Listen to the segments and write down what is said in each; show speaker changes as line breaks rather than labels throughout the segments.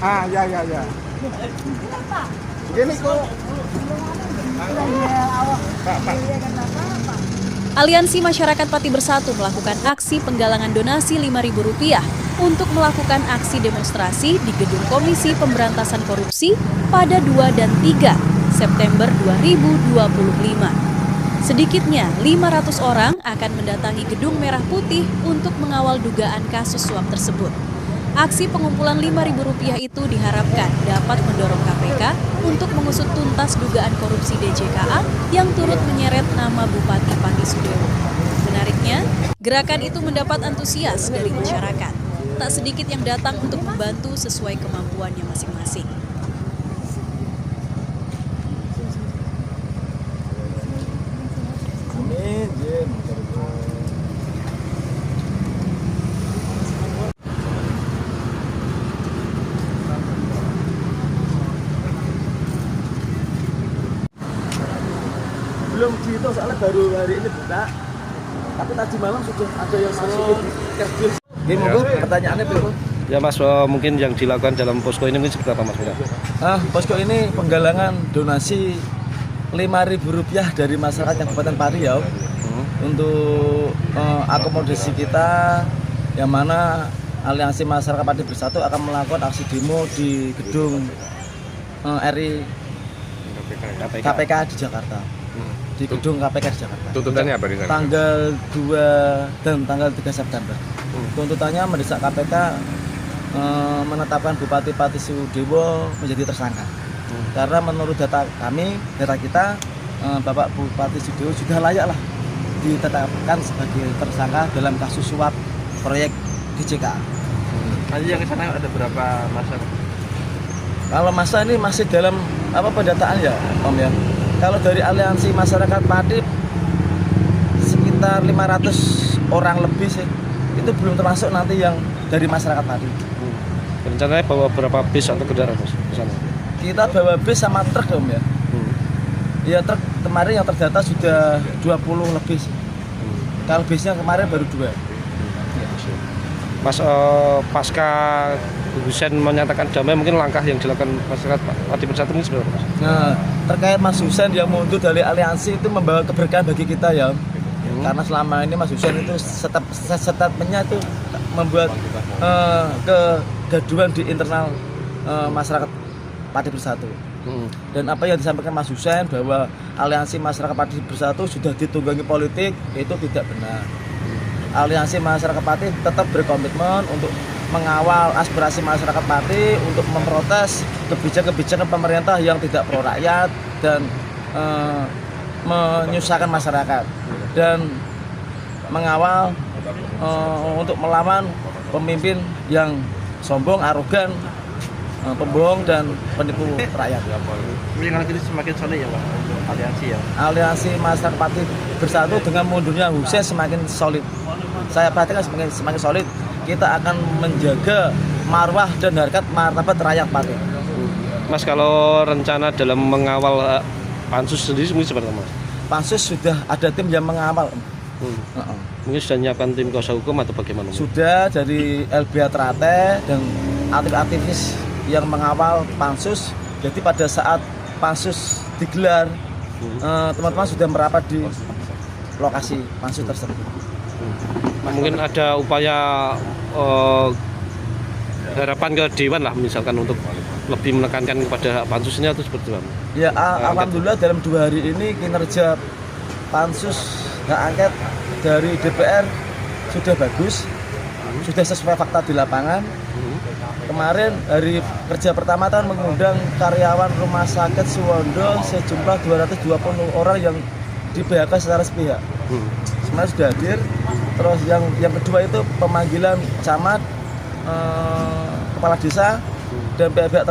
Ah, ya, ya, ya. Gini kok.
Aliansi Masyarakat Pati Bersatu melakukan aksi penggalangan donasi Rp5.000 untuk melakukan aksi demonstrasi di Gedung Komisi Pemberantasan Korupsi pada 2 dan 3 September 2025. Sedikitnya 500 orang akan mendatangi Gedung Merah Putih untuk mengawal dugaan kasus suap tersebut. Aksi pengumpulan Rp5.000 itu diharapkan dapat mendorong KPK untuk mengusut tuntas dugaan korupsi DJKA yang turut menyeret nama Bupati Pati Sudewo. Menariknya, gerakan itu mendapat antusias dari masyarakat. Tak sedikit yang datang untuk membantu sesuai kemampuannya masing-masing.
Belum gitu soalnya baru hari ini buka, tapi tadi malam sudah ada yang masuk di kerja. Gimana pertanyaannya Bro?
Ya Mas, mungkin yang dilakukan dalam posko ini mungkin seperti apa Mas?
Posko ini penggalangan donasi Rp5.000 dari masyarakat Kabupaten Pati ya, untuk akomodasi kita, yang mana Aliansi Masyarakat Pati Bersatu akan melakukan aksi demo di gedung RI KPK di Jakarta. Di gedung KPK di Jakarta.
Tuntutannya apa di sana?
Tanggal 2 dan tanggal 3 September. Tuntutannya mendesak KPK menetapkan Bupati Pati Sudewo menjadi tersangka. Karena menurut data kita, Bapak Bupati Sudewo sudah layak lah ditetapkan sebagai tersangka dalam kasus suap proyek DJKA.
Nanti yang ke sana ada berapa masa?
Kalau masa ini masih dalam pendataan ya, Om ya. Kalau dari Aliansi Masyarakat Pati sekitar 500 orang lebih sih. Itu belum termasuk nanti yang dari masyarakat Pati.
Rencananya bawa berapa bis atau kendaraan Mas ke sana?
Kita bawa bis sama truk Om ya. Ya truk kemarin yang terdata sudah 20 lebih sih. Kalau bisnya kemarin baru 2.
Mas, pasca Husein menyatakan damai, mungkin langkah yang dilakukan masyarakat Pati Bersatu ini seperti apa?
Nah, terkait Mas Husein yang mundur dari aliansi itu membawa keberkahan bagi kita ya. Karena selama ini Mas Husein itu statementnya itu membuat kegaduhan di internal masyarakat Pati Bersatu. Dan apa yang disampaikan Mas Husein bahwa Aliansi Masyarakat Pati Bersatu sudah ditunggangi politik, itu tidak benar. Aliansi Masyarakat Pati tetap berkomitmen untuk mengawal aspirasi masyarakat Pati, untuk memprotes kebijakan-kebijakan pemerintah yang tidak pro rakyat dan menyusahkan masyarakat, dan mengawal untuk melawan pemimpin yang sombong, arogan, pembohong dan penipu rakyat.
Yang ini semakin solid ya Pak, untuk aliansi ya.
Aliansi Masyarakat Pati Bersatu dengan mundurnya Husein semakin solid. Saya perhatikan semakin solid. Kita akan menjaga marwah dan harkat martabat rakyat Pati.
Mas, kalau rencana dalam mengawal pansus sendiri mungkin seperti apa Mas?
Pansus sudah ada tim yang mengawal.
Mungkin sudah menyiapkan tim kuasa hukum atau bagaimana?
Sudah dari LBH Trate dan aktivis yang mengawal pansus. Jadi pada saat pansus digelar, teman-teman sudah merapat di lokasi pansus tersebut.
Mungkin ada upaya harapan ke Dewan lah, misalkan untuk lebih menekankan kepada pansusnya atau seperti apa?
Ya, alhamdulillah dalam 2 hari ini kinerja pansus hak angket dari DPR sudah bagus, sudah sesuai fakta di lapangan. Kemarin hari kerja pertama kan mengundang karyawan Rumah Sakit Suwondo sejumlah 220 orang yang di PHK secara sepihak. Sebenarnya sudah hadir. Terus yang kedua itu pemanggilan camat, kepala desa dan pihak-pihak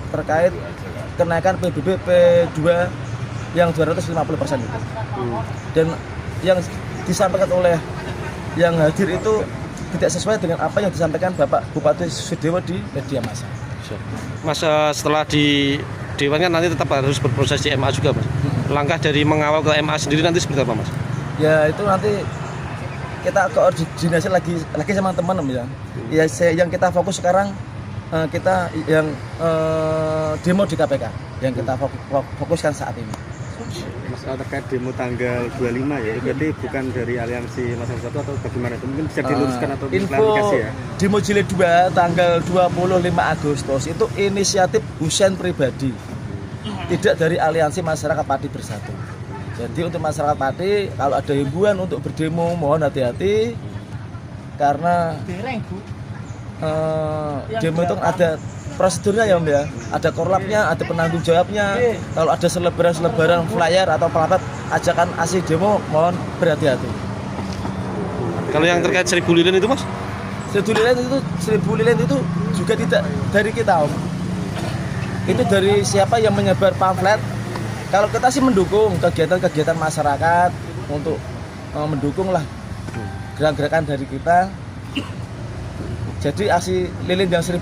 terkait kenaikan PBB P2 yang 250% itu. Dan yang disampaikan oleh yang hadir itu tidak sesuai dengan apa yang disampaikan Bapak Bupati Sudewo di media massa.
Mas, setelah di Dewan kan nanti tetap harus berproses di MA juga Mas. Langkah dari mengawal ke MA sendiri nanti seperti apa Mas?
Ya itu nanti kita koordinasi lagi sama teman ya. Ya yang kita fokus sekarang kita yang demo di KPK yang kita fokuskan saat ini.
Masalah terkait demo tanggal 25 ya, berarti bukan dari aliansi Masyarakat Bersatu atau bagaimana itu? Mungkin bisa diluruskan atau
Info
diklarifikasi ya?
demo jilid 2 tanggal 25 Agustus itu inisiatif Husein pribadi, tidak dari aliansi Masyarakat Pati Bersatu. Jadi untuk masyarakat Pati, kalau ada himbauan untuk berdemo mohon hati-hati karena demo itu ada prosedurnya ya Om ya, ada korlapnya, ada penanggung jawabnya. Kalau ada selebaran flyer atau pelakat ajakan aksi demo mohon berhati-hati.
Kalau yang terkait 1000 lilin itu Mas?
1000 lilin itu juga tidak dari kita Om. Itu dari siapa yang menyebar pamflet. Kalau kita sih mendukung kegiatan-kegiatan masyarakat untuk mendukung lah gerakan-gerakan dari kita. Jadi aksi lilin yang 1000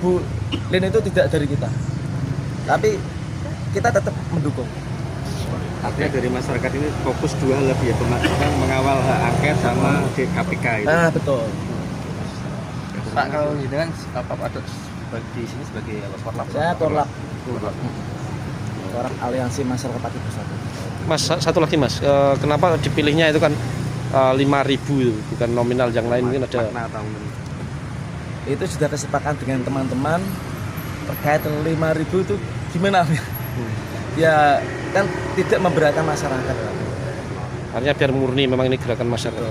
lilin itu tidak dari kita, tapi kita tetap mendukung.
Artinya dari masyarakat ini fokus dua hal lebih ya, mengawal hak angket sama di KPK itu.
Nah betul.
Pak, kalau dengan apa ada di sini sebagai korlap?
Saya korlap orang aliansi Masyarakat Pati Bersatu.
Mas, satu lagi Mas, kenapa dipilihnya itu kan 5.000 itu, bukan nominal yang lain mungkin ada?
Makna atau
Itu sudah kesepakatan dengan teman-teman terkait 5.000 itu gimana ya kan tidak memberatkan masyarakat.
Artinya biar murni memang ini gerakan masyarakat.